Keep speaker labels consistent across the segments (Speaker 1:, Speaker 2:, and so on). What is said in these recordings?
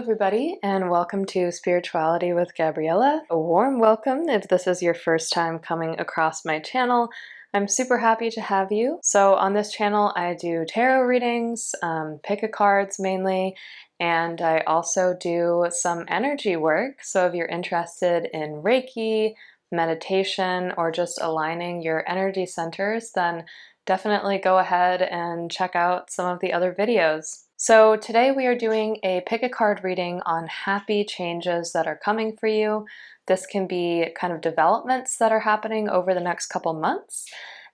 Speaker 1: everybody, and welcome to Spirituality with Gabriella. A warm welcome if this is your first time coming across my channel. I'm super happy to have you. So on this channel, I do tarot readings, pick-a-cards mainly, and I also do some energy work. So if you're interested in Reiki, meditation, or just aligning your energy centers, then definitely go ahead and check out some of the other videos. So today we are doing a pick-a-card reading on happy changes that are coming for you. This can be kind of developments that are happening over the next couple months.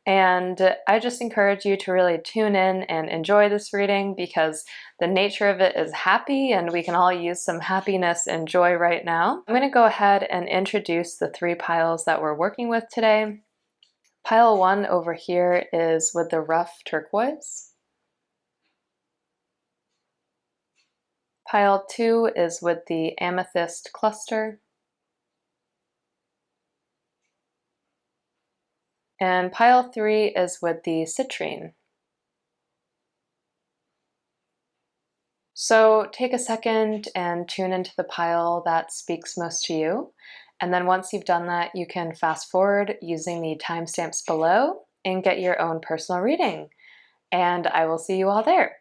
Speaker 1: And I just encourage you to really tune in and enjoy this reading because the nature of it is happy and we can all use some happiness and joy right now. I'm going to go ahead and introduce the three piles that we're working with today. Pile 1 over here is with the rough turquoise. Pile 2 is with the amethyst cluster. And pile 3 is with the citrine. So take a second and tune into the pile that speaks most to you. And then once you've done that, you can fast forward using the timestamps below and get your own personal reading. And I will see you all there.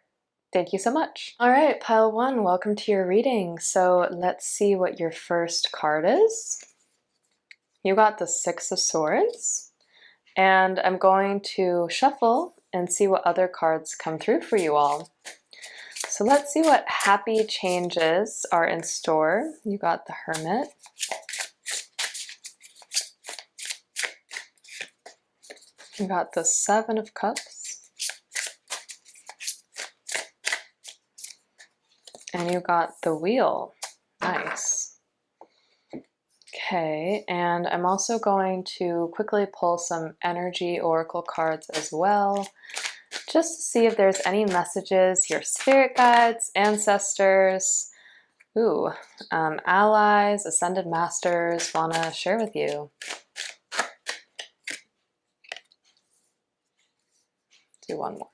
Speaker 1: Thank you so much. All right, pile 1, welcome to your reading. So let's see what your first card is. You got the Six of Swords, and I'm going to shuffle and see what other cards come through for you all. So let's see what happy changes are in store. You got the Hermit. You got the Seven of Cups. And you got the Wheel. Nice. Okay, and I'm also going to quickly pull some energy oracle cards as well, just to see if there's any messages your spirit guides, ancestors, allies, ascended masters want to share with you. Do one more.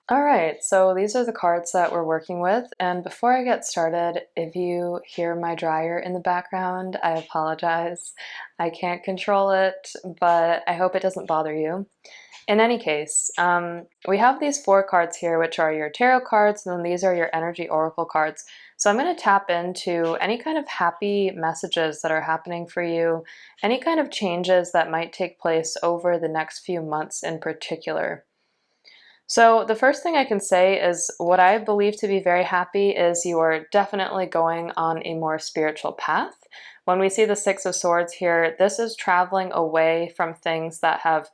Speaker 1: All right, so these are the cards that we're working with, and before I get started, if you hear my dryer in the background, I apologize. I can't control it, but I hope it doesn't bother you. In any case, we have these 4 cards here, which are your tarot cards, and then these are your energy oracle cards. So I'm going to tap into any kind of happy messages that are happening for you, any kind of changes that might take place over the next few months in particular. So the first thing I can say is what I believe to be very happy is you are definitely going on a more spiritual path. When we see the Six of Swords here, this is traveling away from things that have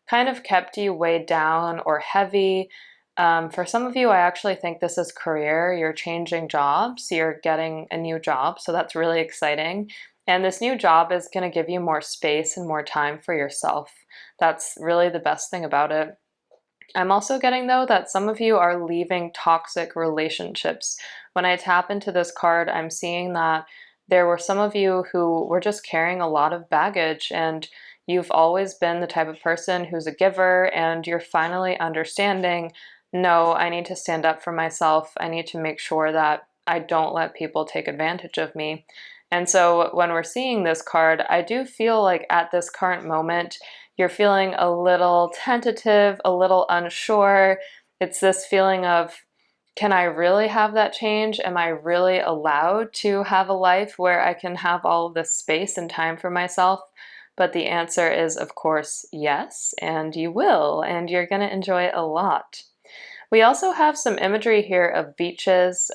Speaker 1: kind of kept you weighed down or heavy. For some of you, I actually think this is career. You're changing jobs, you're getting a new job, so that's really exciting. And this new job is going to give you more space and more time for yourself. That's really the best thing about it. I'm also getting, though, that some of you are leaving toxic relationships. When I tap into this card, I'm seeing that there were some of you who were just carrying a lot of baggage, and you've always been the type of person who's a giver, and you're finally understanding, no, I need to stand up for myself. I need to make sure that I don't let people take advantage of me. And so when we're seeing this card, I do feel like at this current moment, you're feeling a little tentative, a little unsure. It's this feeling of, can I really have that change? Am I really allowed to have a life where I can have all of this space and time for myself? But the answer is, of course, yes, and you will, and you're going to enjoy it a lot. We also have some imagery here of beaches.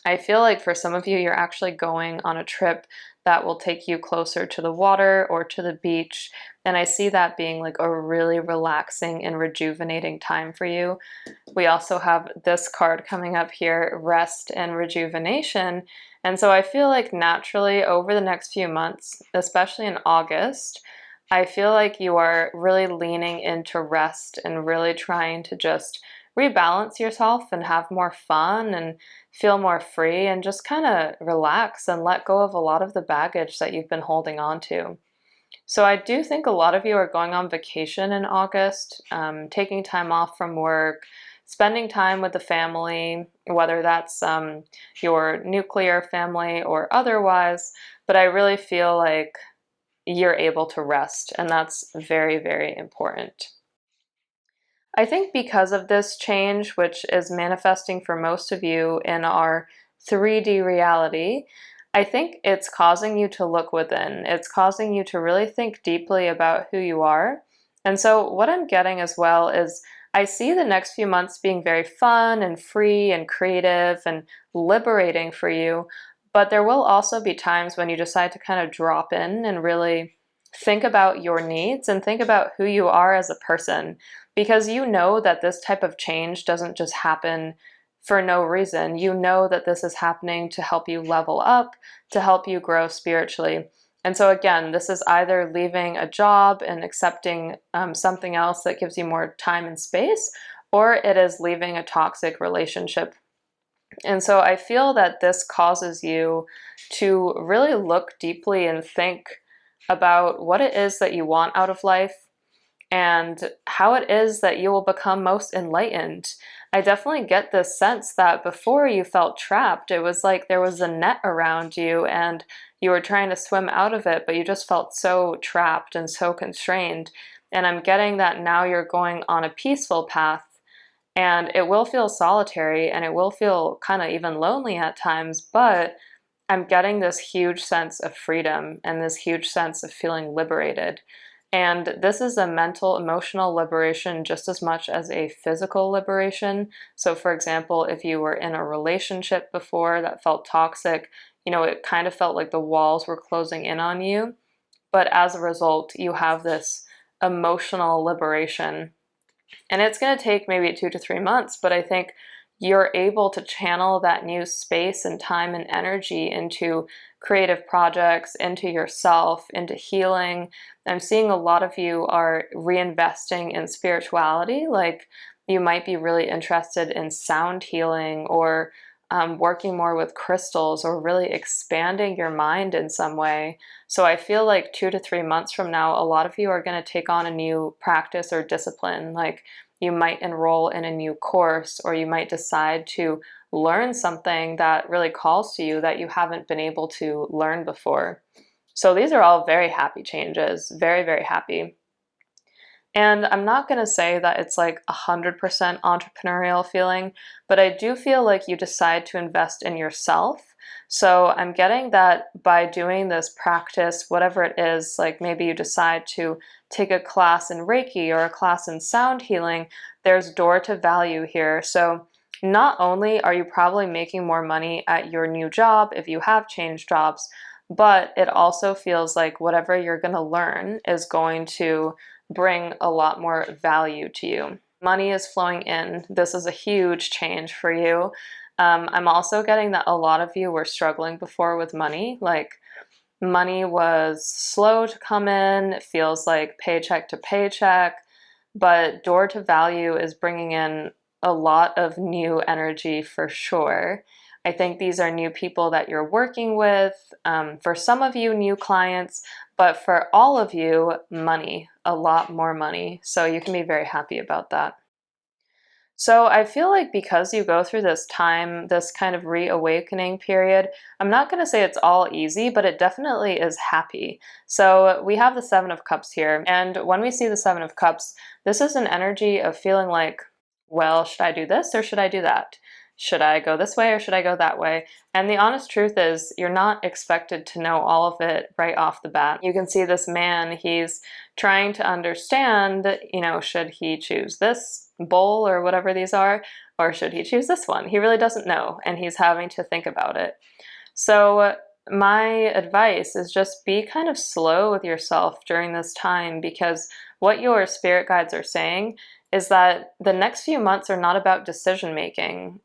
Speaker 1: I feel like for some of you, you're actually going on a trip that will take you closer to the water or to the beach. And I see that being like a really relaxing and rejuvenating time for you. We also have this card coming up here, rest and rejuvenation. And so I feel like naturally over the next few months, especially in August, I feel like you are really leaning into rest and really trying to just rebalance yourself and have more fun and feel more free and just kind of relax and let go of a lot of the baggage that you've been holding on to. So I do think a lot of you are going on vacation in August, taking time off from work, spending time with the family, whether that's your nuclear family or otherwise. But I really feel like you're able to rest, and that's very, very important. I think because of this change, which is manifesting for most of you in our 3D reality, I think it's causing you to look within. It's causing you to really think deeply about who you are. And so, what I'm getting as well is I see the next few months being very fun and free and creative and liberating for you. But there will also be times when you decide to kind of drop in and really think about your needs and think about who you are as a person, because you know that this type of change doesn't just happen for no reason. You know that this is happening to help you level up, to help you grow spiritually. And so, again, this is either leaving a job and accepting something else that gives you more time and space, or it is leaving a toxic relationship. And so, I feel that this causes you to really look deeply and think about what it is that you want out of life and how it is that you will become most enlightened. I definitely get this sense that before you felt trapped, it was like there was a net around you and you were trying to swim out of it, but you just felt so trapped and so constrained. And I'm getting that now you're going on a peaceful path, and it will feel solitary and it will feel kind of even lonely at times, but I'm getting this huge sense of freedom and this huge sense of feeling liberated. And this is a mental, emotional liberation just as much as a physical liberation. So, for example, if you were in a relationship before that felt toxic, it kind of felt like the walls were closing in on you. But as a result, you have this emotional liberation. And it's going to take maybe 2 to 3 months, but I think you're able to channel that new space and time and energy into creative projects, into yourself, into healing. I'm seeing a lot of you are reinvesting in spirituality. Like, you might be really interested in sound healing, or working more with crystals, or really expanding your mind in some way. So I feel like 2 to 3 months from now, a lot of you are going to take on a new practice or discipline. Like, you might enroll in a new course, or you might decide to learn something that really calls to you that you haven't been able to learn before. So these are all very happy changes, very, very happy. And I'm not going to say that it's like 100% entrepreneurial feeling, but I do feel like you decide to invest in yourself. So I'm getting that by doing this practice, whatever it is, like maybe you decide to take a class in Reiki or a class in sound healing, there's door to value here. So not only are you probably making more money at your new job if you have changed jobs, but it also feels like whatever you're going to learn is going to bring a lot more value to you. Money is flowing in. This is a huge change for you. I'm also getting that a lot of you were struggling before with money. Like, money was slow to come in. It feels like paycheck to paycheck, but door to value is bringing in a lot of new energy for sure. I think these are new people that you're working with. For some of you, new clients, but for all of you, money, a lot more money. So you can be very happy about that. So I feel like because you go through this time, this kind of reawakening period, I'm not going to say it's all easy, but it definitely is happy. So we have the Seven of Cups here. And when we see the Seven of Cups, this is an energy of feeling like, well, should I do this or should I do that? Should I go this way or should I go that way? And the honest truth is, you're not expected to know all of it right off the bat. You can see this man, he's trying to understand, should he choose this bowl or whatever these are, or should he choose this one? He really doesn't know, and he's having to think about it. So my advice is just be kind of slow with yourself during this time, because what your spirit guides are saying is that the next few months are not about decision making.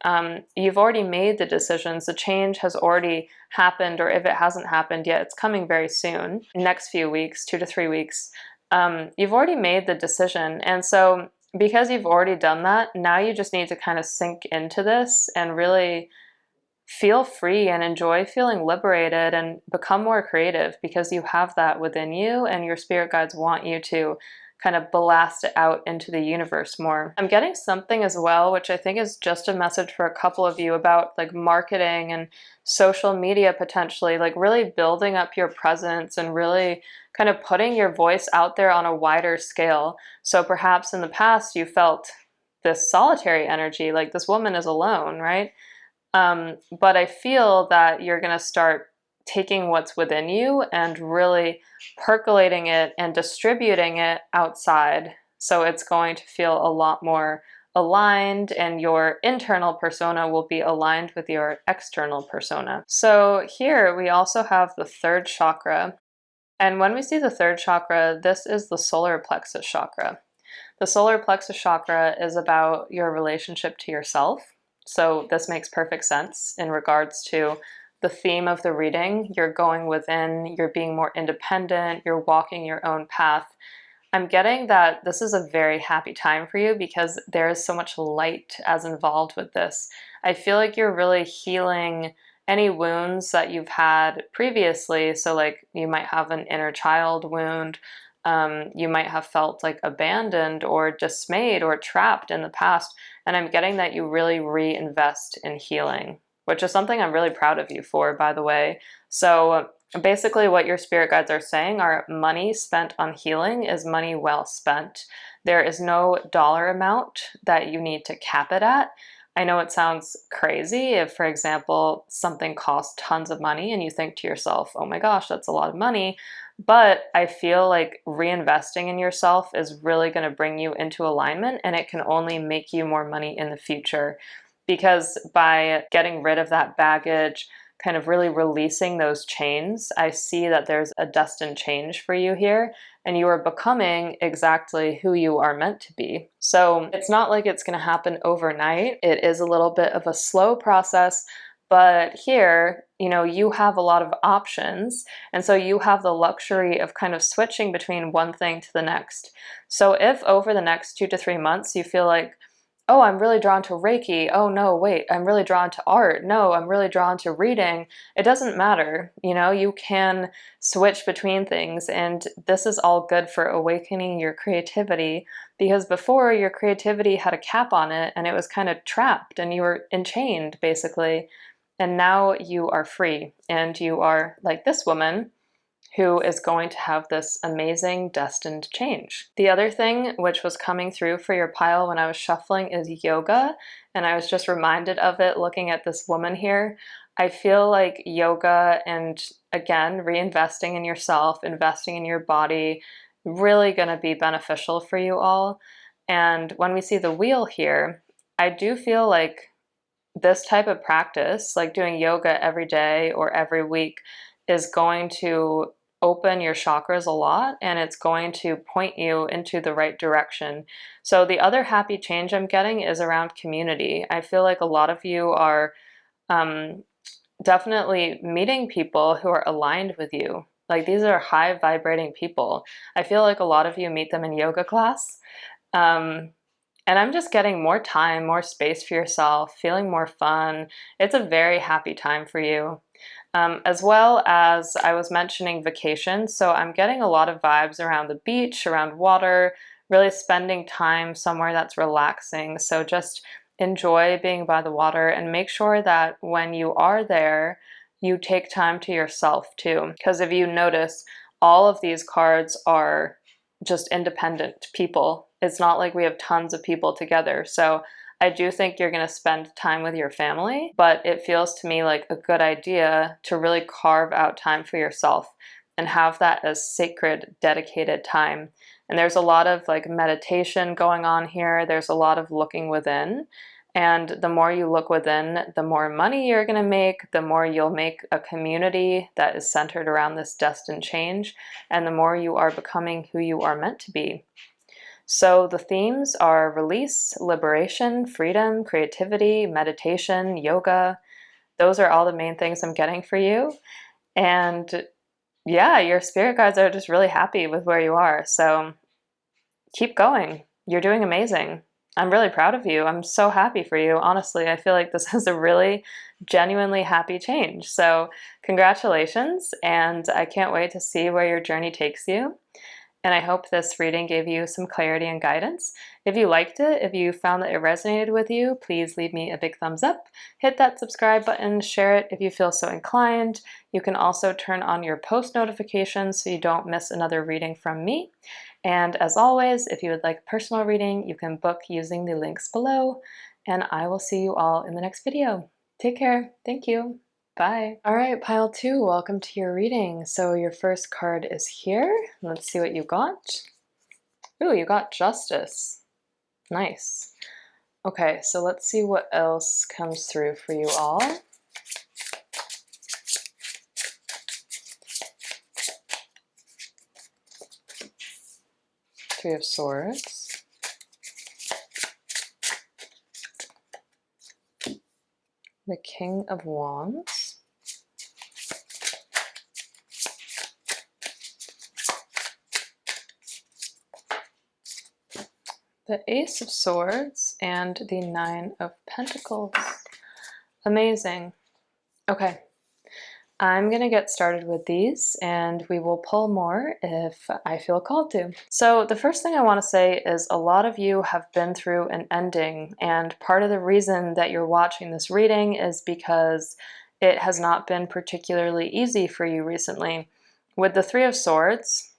Speaker 1: You've already made the decisions. The change has already happened, or if it hasn't happened yet, it's coming very soon. Next few weeks, 2 to 3 weeks, you've already made the decision. And so because you've already done that, now you just need to kind of sink into this and really feel free and enjoy feeling liberated and become more creative, because you have that within you and your spirit guides want you to kind of blast it out into the universe more. I'm getting something as well, which I think is just a message for a couple of you about like marketing and social media potentially, like really building up your presence and really kind of putting your voice out there on a wider scale. So perhaps in the past you felt this solitary energy, like this woman is alone, right? But I feel that you're going to start taking what's within you and really percolating it and distributing it outside. So it's going to feel a lot more aligned, and your internal persona will be aligned with your external persona. So here we also have the third chakra. And when we see the third chakra, this is the solar plexus chakra. The solar plexus chakra is about your relationship to yourself. So this makes perfect sense in regards to the theme of the reading. You're going within, you're being more independent, you're walking your own path. I'm getting that this is a very happy time for you because there is so much light as involved with this. I feel like you're really healing any wounds that you've had previously. So like you might have an inner child wound. You might have felt like abandoned or dismayed or trapped in the past. And I'm getting that you really reinvest in healing, which is something I'm really proud of you for, by the way. So basically what your spirit guides are saying are money spent on healing is money well spent. There is no dollar amount that you need to cap it at. I know it sounds crazy if, for example, something costs tons of money and you think to yourself, oh my gosh, that's a lot of money. But I feel like reinvesting in yourself is really going to bring you into alignment, and it can only make you more money in the future. Because by getting rid of that baggage, kind of really releasing those chains, I see that there's a destined change for you here, and you are becoming exactly who you are meant to be. So it's not like it's going to happen overnight. It is a little bit of a slow process, but here, you know, you have a lot of options, and so you have the luxury of kind of switching between one thing to the next. So if over the next 2 to 3 months you feel like, oh, I'm really drawn to Reiki. Oh, no, wait, I'm really drawn to art. No, I'm really drawn to reading. It doesn't matter. You know, you can switch between things, and this is all good for awakening your creativity, because before your creativity had a cap on it and it was kind of trapped and you were enchained basically. And now you are free, and you are like this woman who is going to have this amazing destined change. The other thing which was coming through for your pile when I was shuffling is yoga, and I was just reminded of it looking at this woman here. I feel like yoga and, again, reinvesting in yourself, investing in your body, really going to be beneficial for you all. And when we see the wheel here, I do feel like this type of practice, like doing yoga every day or every week, is going to open your chakras a lot, and it's going to point you into the right direction. So the other happy change I'm getting is around community. I feel like a lot of you are um, definitely meeting people who are aligned with you. Like these are high vibrating people. I feel like a lot of you meet them in yoga class. Um, and I'm just getting more time, more space for yourself, feeling more fun. It's a very happy time for you. As well as I was mentioning vacation. So I'm getting a lot of vibes around the beach, around water, really spending time somewhere that's relaxing. So just enjoy being by the water, and make sure that when you are there, you take time to yourself too. Because if you notice, all of these cards are just independent people. It's not like we have tons of people together. So I do think you're going to spend time with your family, but it feels to me like a good idea to really carve out time for yourself and have that as sacred, dedicated time. And there's a lot of like meditation going on here. There's a lot of looking within. And the more you look within, the more money you're going to make, the more you'll make a community that is centered around this destined change, and the more you are becoming who you are meant to be. So the themes are release, liberation, freedom, creativity, meditation, yoga. Those are all the main things I'm getting for you. And yeah, your spirit guides are just really happy with where you are. So keep going. You're doing amazing. I'm really proud of you. I'm so happy for you. Honestly, I feel like this is a really genuinely happy change. So, congratulations, and I can't wait to see where your journey takes you. And I hope this reading gave you some clarity and guidance. If you liked it, if you found that it resonated with you, please leave me a big thumbs up. Hit that subscribe button, share it if you feel so inclined. You can also turn on your post notifications so you don't miss another reading from me. And as always, if you would like personal reading, you can book using the links below. And I will see you all in the next video. Take care. Thank you. Bye. All right, pile two, welcome to your reading. So your first card is here. Let's see what you got. Ooh, you got Justice. Nice. Okay, so let's see what else comes through for you all. Three of Swords. The King of Wands. The Ace of Swords and the Nine of Pentacles. Amazing. Okay, I'm gonna get started with these and we will pull more if I feel called to. So the first thing I want to say is a lot of you have been through an ending, and part of the reason that you're watching this reading is because it has not been particularly easy for you recently. With the Three of Swords,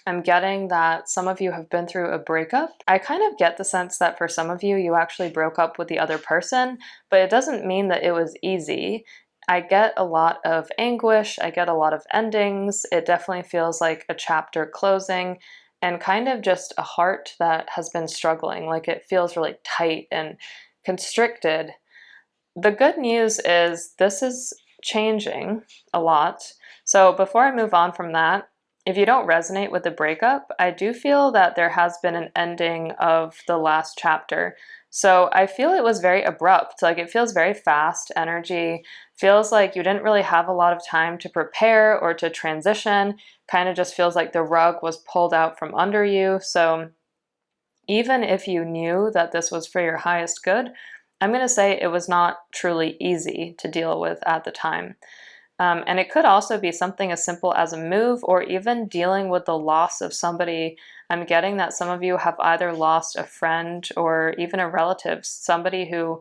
Speaker 1: I'm getting that some of you have been through a breakup. I kind of get the sense that for some of you, you actually broke up with the other person, but it doesn't mean that it was easy. I get a lot of anguish, I get a lot of endings. It definitely feels like a chapter closing and kind of just a heart that has been struggling. Like it feels really tight and constricted. The good news is this is changing a lot. So before I move on from that, if you don't resonate with the breakup, I do feel that there has been an ending of the last chapter. So I feel it was very abrupt. Like it feels very fast energy. Feels like you didn't really have a lot of time to prepare or to transition. Kind of just feels like the rug was pulled out from under you. So even if you knew that this was for your highest good, I'm going to say it was not truly easy to deal with at the time. And it could also be something as simple as a move or even dealing with the loss of somebody. I'm getting that some of you have either lost a friend or even a relative, somebody who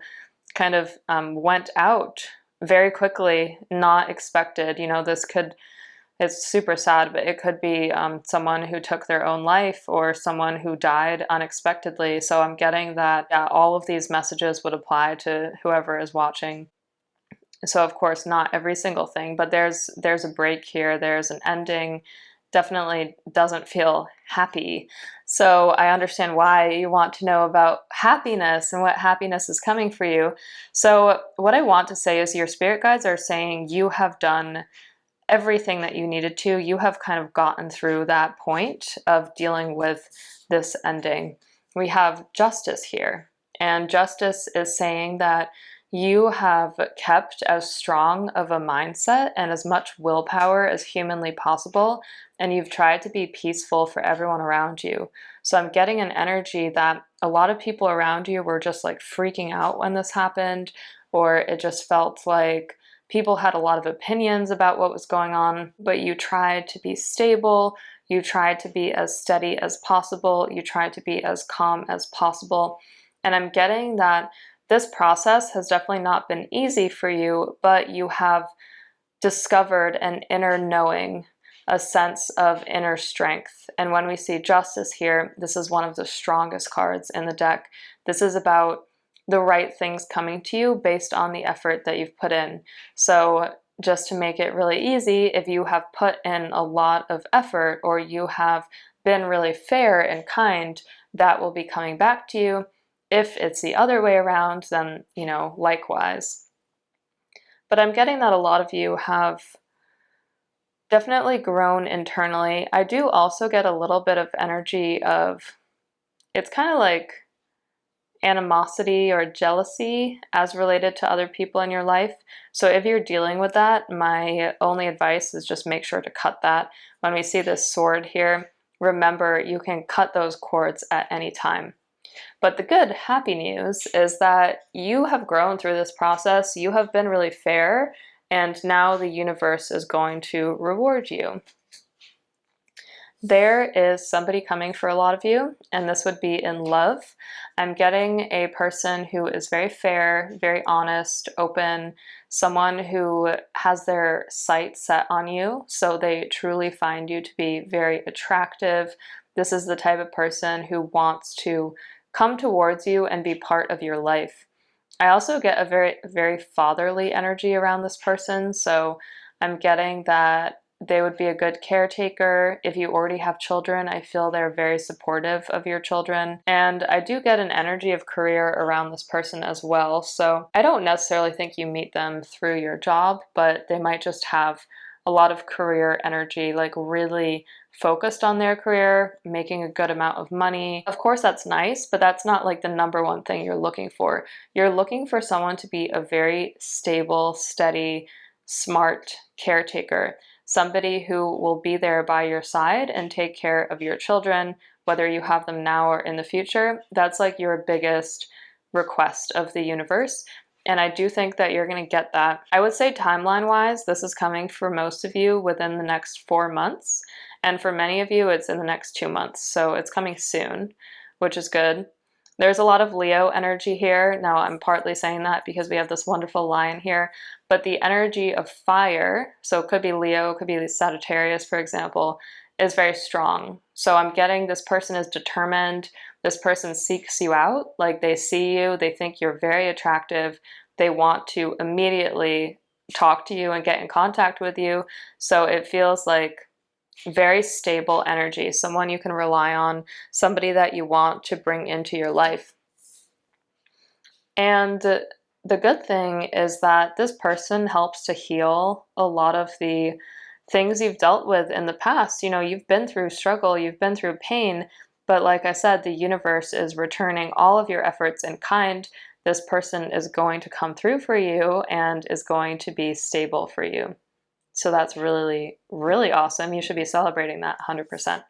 Speaker 1: kind of went out very quickly, not expected. You know, it's super sad, but it could be someone who took their own life or someone who died unexpectedly. So I'm getting that all of these messages would apply to whoever is watching. So of course, not every single thing, but there's a break here, there's an ending. Definitely doesn't feel happy. So I understand why you want to know about happiness and what happiness is coming for you. So what I want to say is your spirit guides are saying you have done everything that you needed to. You have kind of gotten through that point of dealing with this ending. We have Justice here, and Justice is saying that you have kept as strong of a mindset and as much willpower as humanly possible, and you've tried to be peaceful for everyone around you. So I'm getting an energy that a lot of people around you were just like freaking out when this happened, or it just felt like people had a lot of opinions about what was going on, but you tried to be stable, you tried to be as steady as possible, you tried to be as calm as possible. And I'm getting that this process has definitely not been easy for you, but you have discovered an inner knowing, a sense of inner strength. And when we see Justice here, this is one of the strongest cards in the deck. This is about the right things coming to you based on the effort that you've put in. So just to make it really easy, if you have put in a lot of effort or you have been really fair and kind, that will be coming back to you. If it's the other way around, then, you know, likewise. But I'm getting that a lot of you have definitely grown internally. I do also get a little bit of energy of, it's kind of like animosity or jealousy as related to other people in your life. So if you're dealing with that, my only advice is just make sure to cut that. When we see this sword here, remember you can cut those cords at any time. But the good, happy news is that you have grown through this process, you have been really fair, and now the universe is going to reward you. There is somebody coming for a lot of you, and this would be in love. I'm getting a person who is very fair, very honest, open, someone who has their sights set on you, so they truly find you to be very attractive. This is the type of person who wants to come towards you and be part of your life. I also get a very, very fatherly energy around this person, so I'm getting that they would be a good caretaker. If you already have children, I feel they're very supportive of your children. And I do get an energy of career around this person as well. So I don't necessarily think you meet them through your job, but they might just have a lot of career energy, like really focused on their career, making a good amount of money. Of course, that's nice, but that's not like the number one thing you're looking for. You're looking for someone to be a very stable, steady, smart caretaker. Somebody who will be there by your side and take care of your children, whether you have them now or in the future. That's like your biggest request of the universe. And I do think that you're going to get that. I would say timeline wise, this is coming for most of you within the next 4 months. And for many of you, it's in the next 2 months. So it's coming soon, which is good. There's a lot of Leo energy here. Now, I'm partly saying that because we have this wonderful lion here, but the energy of fire, so it could be Leo, it could be Sagittarius, for example, is very strong. So I'm getting this person is determined. This person seeks you out. Like they see you, they think you're very attractive. They want to immediately talk to you and get in contact with you. So it feels like very stable energy, someone you can rely on, somebody that you want to bring into your life. And the good thing is that this person helps to heal a lot of the things you've dealt with in the past. You know, you've been through struggle, you've been through pain, but like I said, the universe is returning all of your efforts in kind. This person is going to come through for you and is going to be stable for you. So that's really, really awesome. You should be celebrating that 100%.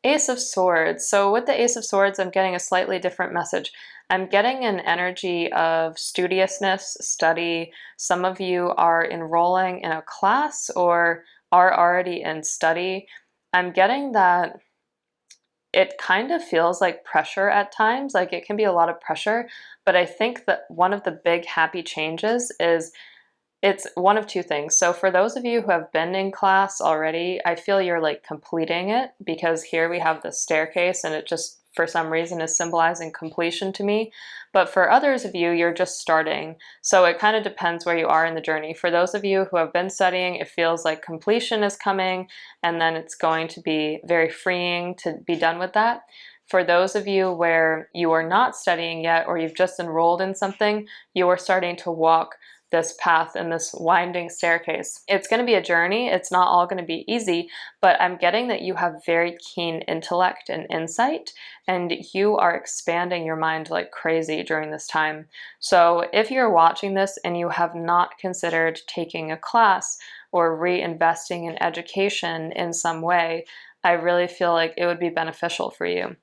Speaker 1: Ace of Swords. So with the Ace of Swords, I'm getting a slightly different message. I'm getting an energy of studiousness, study. Some of you are enrolling in a class or are already in study. I'm getting that it kind of feels like pressure at times, like it can be a lot of pressure, but I think that one of the big happy changes is it's one of two things. So for those of you who have been in class already, I feel you're like completing it because here we have the staircase and it just for some reason is symbolizing completion to me. But for others of you, you're just starting. So it kind of depends where you are in the journey. For those of you who have been studying, it feels like completion is coming and then it's going to be very freeing to be done with that. For those of you where you are not studying yet or you've just enrolled in something, you are starting to walk this path and this winding staircase. It's going to be a journey. It's not all going to be easy, but I'm getting that you have very keen intellect and insight, and you are expanding your mind like crazy during this time. So if you're watching this and you have not considered taking a class or reinvesting in education in some way, I really feel like it would be beneficial for you.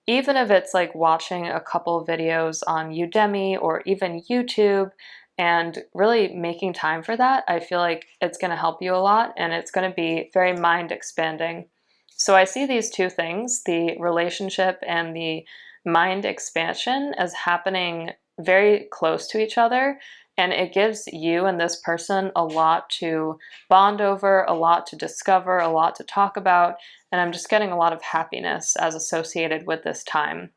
Speaker 1: Even if it's like watching a couple videos on Udemy or even YouTube, and really making time for that, I feel like it's going to help you a lot and it's going to be very mind expanding. So I see these two things, the relationship and the mind expansion, as happening very close to each other. And it gives you and this person a lot to bond over, a lot to discover, a lot to talk about. And I'm just getting a lot of happiness as associated with this time,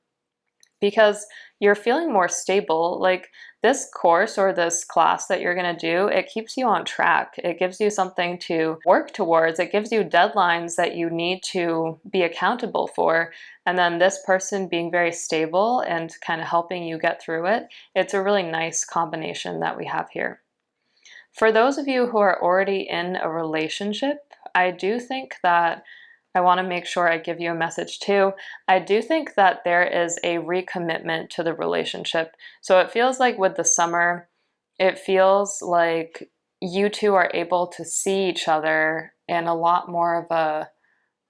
Speaker 1: because you're feeling more stable. Like this course or this class that you're going to do, it keeps you on track. It gives you something to work towards. It gives you deadlines that you need to be accountable for. And then this person being very stable and kind of helping you get through it, it's a really nice combination that we have here. For those of you who are already in a relationship, I do think that I want to make sure I give you a message too. I do think that there is a recommitment to the relationship. So it feels like with the summer, it feels like you two are able to see each other in a lot more of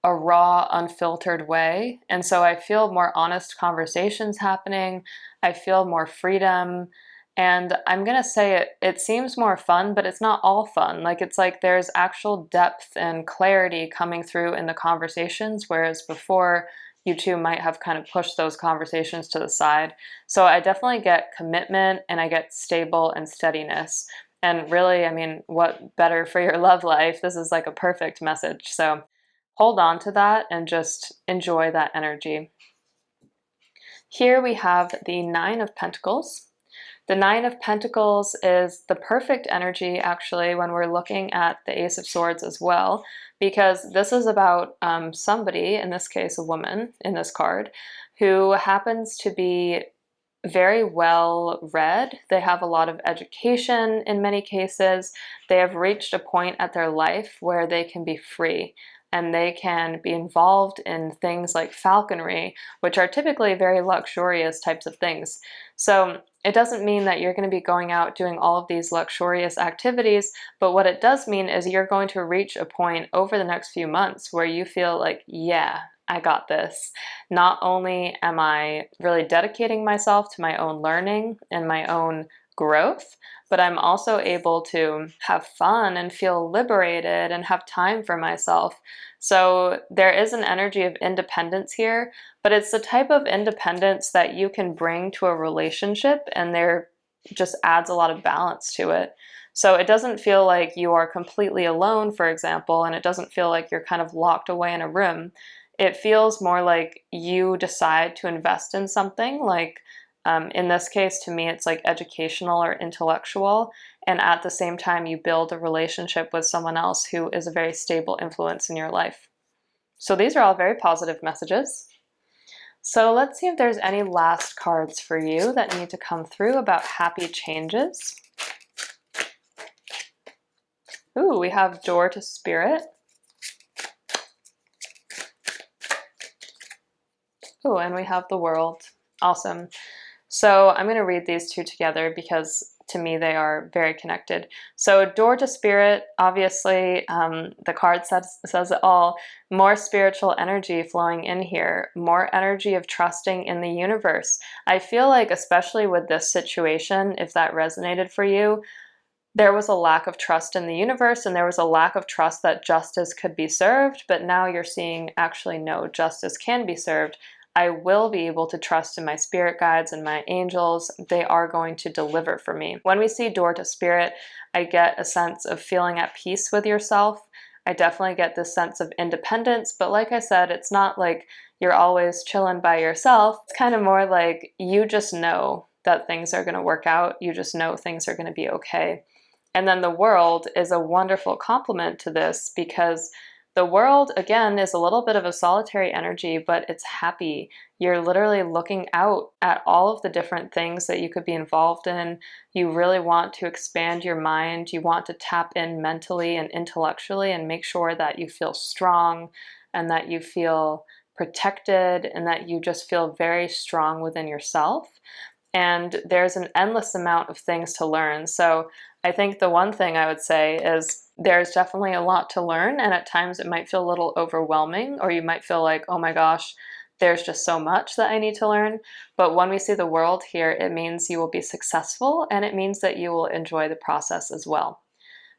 Speaker 1: a raw, unfiltered way. And so I feel more honest conversations happening. I feel more freedom. And I'm gonna say it seems more fun, but it's not all fun. Like it's like there's actual depth and clarity coming through in the conversations, whereas before you two might have kind of pushed those conversations to the side. So I definitely get commitment and I get stable and steadiness. And really, I mean, what better for your love life? This is like a perfect message. So hold on to that and just enjoy that energy. Here we have the Nine of Pentacles. The Nine of Pentacles is the perfect energy, actually, when we're looking at the Ace of Swords as well, because this is about somebody, in this case a woman in this card, who happens to be very well read. They have a lot of education in many cases. They have reached a point at their life where they can be free and they can be involved in things like falconry, which are typically very luxurious types of things. So it doesn't mean that you're going to be going out doing all of these luxurious activities, but what it does mean is you're going to reach a point over the next few months where you feel like, yeah, I got this. Not only am I really dedicating myself to my own learning and my own growth, but I'm also able to have fun and feel liberated and have time for myself. So there is an energy of independence here, but it's the type of independence that you can bring to a relationship, and there just adds a lot of balance to it. So it doesn't feel like you are completely alone, for example, and it doesn't feel like you're kind of locked away in a room. It feels more like you decide to invest in something, like in this case, to me, it's like educational or intellectual. And at the same time, you build a relationship with someone else who is a very stable influence in your life. So these are all very positive messages. So let's see if there's any last cards for you that need to come through about happy changes. Ooh, we have Door to Spirit. Ooh, and we have the World. Awesome. So I'm going to read these two together because to me they are very connected. So Door to Spirit, obviously the card says it all. More spiritual energy flowing in here. More energy of trusting in the universe. I feel like especially with this situation, if that resonated for you, there was a lack of trust in the universe and there was a lack of trust that justice could be served, but now you're seeing actually no, justice can be served. I will be able to trust in my spirit guides and my angels. They are going to deliver for me. When we see Door to Spirit, I get a sense of feeling at peace with yourself. I definitely get this sense of independence, but like I said, it's not like you're always chilling by yourself. It's kind of more like you just know that things are going to work out. You just know things are going to be okay. And then the World is a wonderful complement to this because the World, again, is a little bit of a solitary energy, but it's happy. You're literally looking out at all of the different things that you could be involved in. You really want to expand your mind. You want to tap in mentally and intellectually and make sure that you feel strong and that you feel protected and that you just feel very strong within yourself. And there's an endless amount of things to learn. So I think the one thing I would say is there's definitely a lot to learn, and at times it might feel a little overwhelming, or you might feel like, oh my gosh, there's just so much that I need to learn. But when we see the World here, it means you will be successful, and it means that you will enjoy the process as well.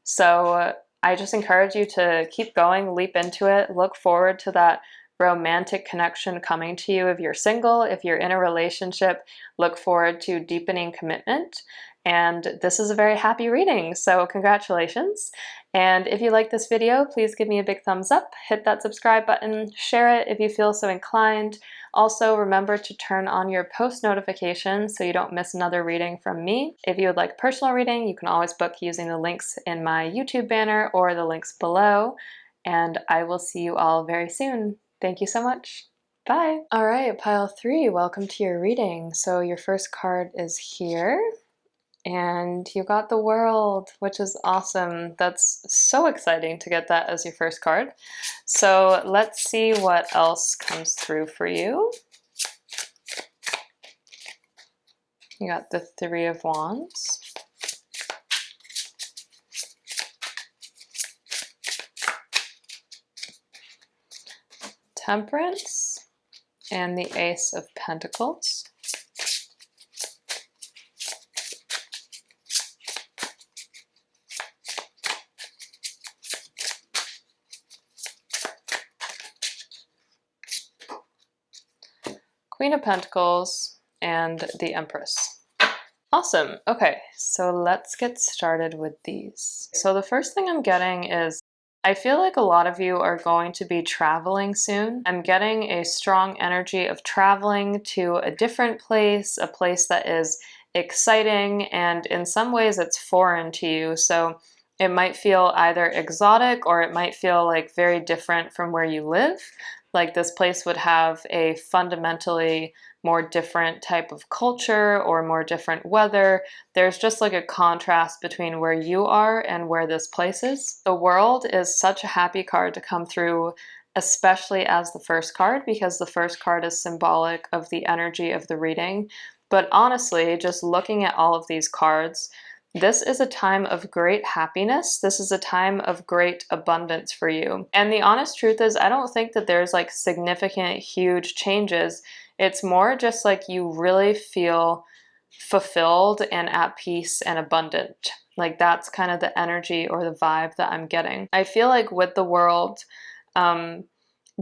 Speaker 1: So I just encourage you to keep going, leap into it, look forward to that romantic connection coming to you if you're single. If you're in a relationship, look forward to deepening commitment. And this is a very happy reading, so congratulations. And if you like this video, please give me a big thumbs up, hit that subscribe button, share it if you feel so inclined. Also, remember to turn on your post notifications so you don't miss another reading from me. If you would like personal reading, you can always book using the links in my YouTube banner or the links below. And I will see you all very soon. Thank you so much. Bye. All right, pile 3, welcome to your reading. So your first card is here. And you got the World, which is awesome. That's so exciting to get that as your first card. So let's see what else comes through for you. You got the Three of Wands. Temperance and the Ace of Pentacles. Queen of Pentacles and the Empress. Awesome. Okay, so let's get started with these. So the first thing I'm getting is I feel like a lot of you are going to be traveling soon. I'm getting a strong energy of traveling to a different place, a place that is exciting, and in some ways it's foreign to you. So it might feel either exotic or it might feel like very different from where you live. Like this place would have a fundamentally more different type of culture or more different weather. There's just like a contrast between where you are and where this place is. The World is such a happy card to come through, especially as the first card, because the first card is symbolic of the energy of the reading. But honestly, just looking at all of these cards, this is a time of great happiness. This is a time of great abundance for you. And the honest truth is, I don't think that there's like significant, huge changes. It's more just like you really feel fulfilled and at peace and abundant. Like that's kind of the energy or the vibe that I'm getting. I feel like with the World,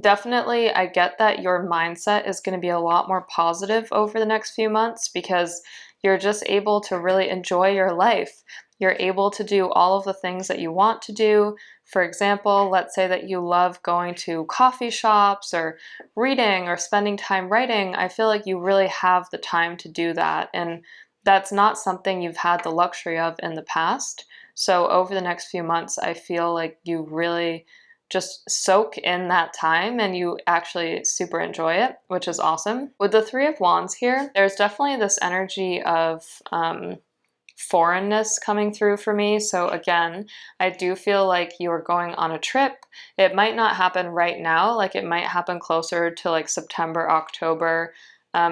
Speaker 1: definitely I get that your mindset is going to be a lot more positive over the next few months because you're just able to really enjoy your life. You're able to do all of the things that you want to do. For example, let's say that you love going to coffee shops or reading or spending time writing. I feel like you really have the time to do that. And that's not something you've had the luxury of in the past. So over the next few months, I feel like you really just soak in that time and you actually super enjoy it, which is awesome. With the Three of Wands here, there's definitely this energy of foreignness coming through for me. So again, I do feel like you are going on a trip. It might not happen right now, like it might happen closer to like September, October,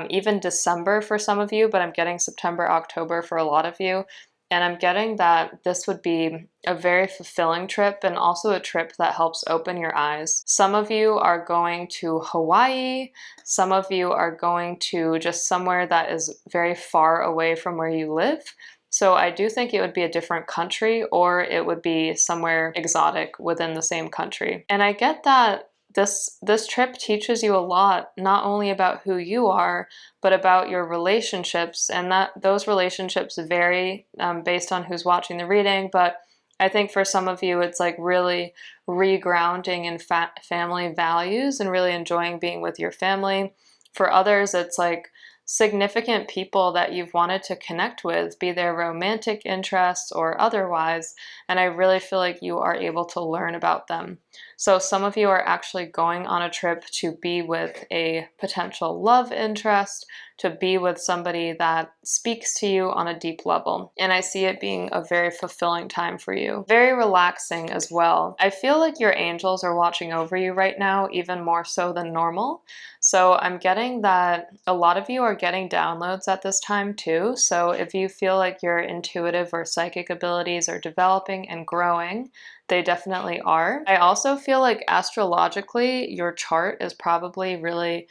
Speaker 1: even December for some of you, but I'm getting September, October for a lot of you. And I'm getting that this would be a very fulfilling trip and also a trip that helps open your eyes. Some of you are going to Hawaii. Some of you are going to just somewhere that is very far away from where you live. So I do think it would be a different country or it would be somewhere exotic within the same country. And I get that this trip teaches you a lot, not only about who you are, but about your relationships, and that those relationships vary based on who's watching the reading. But I think for some of you, it's like really regrounding in family values and really enjoying being with your family. For others, it's like significant people that you've wanted to connect with, be their romantic interests or otherwise, and I really feel like you are able to learn about them. So some of you are actually going on a trip to be with a potential love interest, to be with somebody that speaks to you on a deep level. And I see it being a very fulfilling time for you. Very relaxing as well. I feel like your angels are watching over you right now, even more so than normal. So I'm getting that a lot of you are getting downloads at this time too. So if you feel like your intuitive or psychic abilities are developing and growing, they definitely are. I also feel like astrologically, your chart is probably really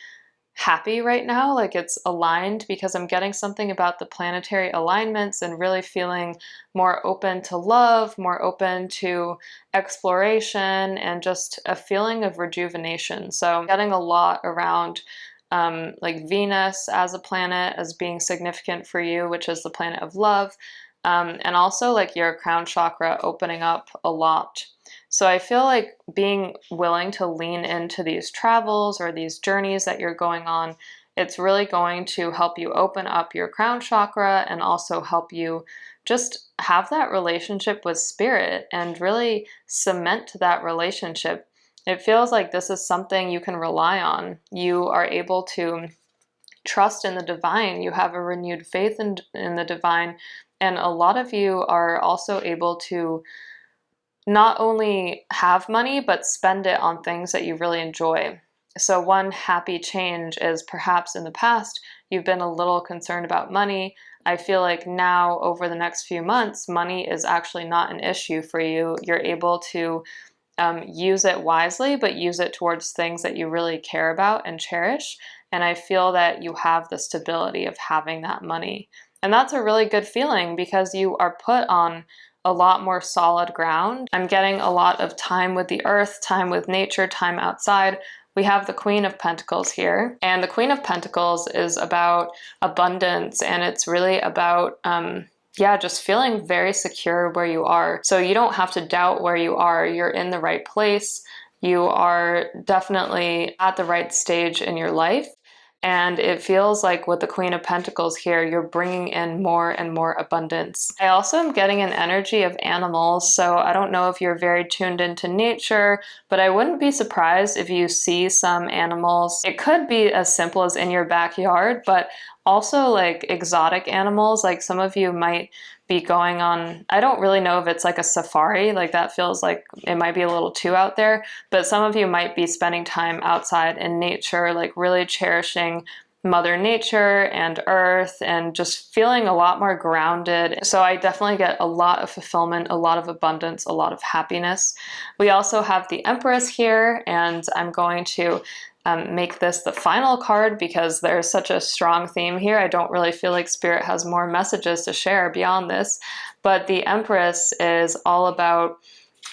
Speaker 1: happy right now, like it's aligned, because I'm getting something about the planetary alignments and really feeling more open to love, more open to exploration, and just a feeling of rejuvenation. So I'm getting a lot around like Venus as a planet as being significant for you, which is the planet of love, and also like your crown chakra opening up a lot. So I feel like being willing to lean into these travels or these journeys that you're going on, it's really going to help you open up your crown chakra and also help you just have that relationship with spirit and really cement that relationship. It feels like this is something you can rely on. You are able to trust in the divine. You have a renewed faith in the divine. And a lot of you are also able to not only have money, but spend it on things that you really enjoy. So one happy change is perhaps in the past, you've been a little concerned about money. I feel like now over the next few months, money is actually not an issue for you. You're able to use it wisely, but use it towards things that you really care about and cherish. And I feel that you have the stability of having that money. And that's a really good feeling because you are put on a lot more solid ground. I'm getting a lot of time with the earth, time with nature, time outside. We have the Queen of Pentacles here, and the Queen of Pentacles is about abundance, and it's really about yeah, just feeling very secure where you are. So you don't have to doubt where you are. You're in the right place. You are definitely at the right stage in your life. And it feels like with the Queen of Pentacles here, you're bringing in more and more abundance. I also am getting an energy of animals. So I don't know if you're very tuned into nature, but I wouldn't be surprised if you see some animals. It could be as simple as in your backyard, but also like exotic animals. Like some of you might be going on, I don't really know if it's like a safari, like that feels like it might be a little too out there, but some of you might be spending time outside in nature, like really cherishing Mother Nature and Earth and just feeling a lot more grounded. So I definitely get a lot of fulfillment, a lot of abundance, a lot of happiness. We also have the Empress here, and I'm going to make this the final card because there's such a strong theme here. I don't really feel like Spirit has more messages to share beyond this, but the Empress is all about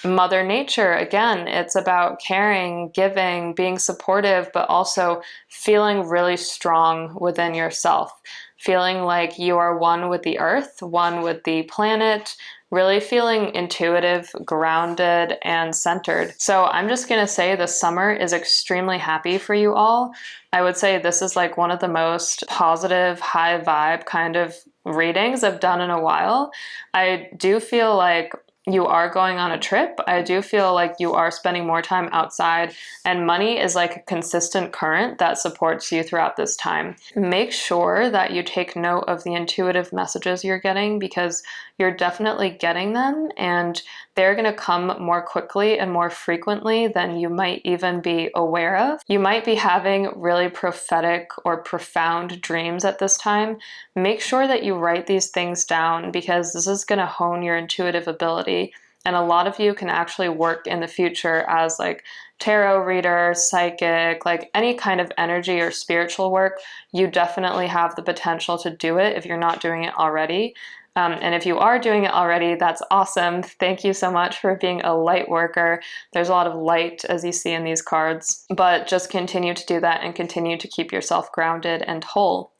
Speaker 1: Mother Nature. Again, it's about caring, giving, being supportive, but also feeling really strong within yourself, feeling like you are one with the earth, one with the planet, really feeling intuitive, grounded, and centered. So I'm just gonna say the summer is extremely happy for you all. I would say this is like one of the most positive, high vibe kind of readings I've done in a while. I do feel like you are going on a trip. I do feel like you are spending more time outside, and money is like a consistent current that supports you throughout this time. Make sure that you take note of the intuitive messages you're getting because you're definitely getting them, and they're going to come more quickly and more frequently than you might even be aware of. You might be having really prophetic or profound dreams at this time. Make sure that you write these things down because this is going to hone your intuitive ability. And a lot of you can actually work in the future as like tarot reader, psychic, like any kind of energy or spiritual work. You definitely have the potential to do it if you're not doing it already. And if you are doing it already, that's awesome. Thank you so much for being a light worker. There's a lot of light, as you see in these cards, but just continue to do that and continue to keep yourself grounded and whole.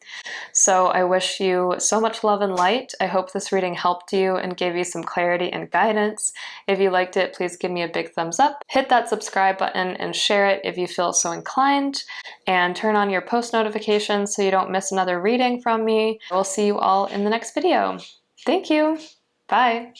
Speaker 1: So I wish you so much love and light. I hope this reading helped you and gave you some clarity and guidance. If you liked it, please give me a big thumbs up. Hit that subscribe button and share it if you feel so inclined. And turn on your post notifications so you don't miss another reading from me. I will see you all in the next video. Thank you. Bye.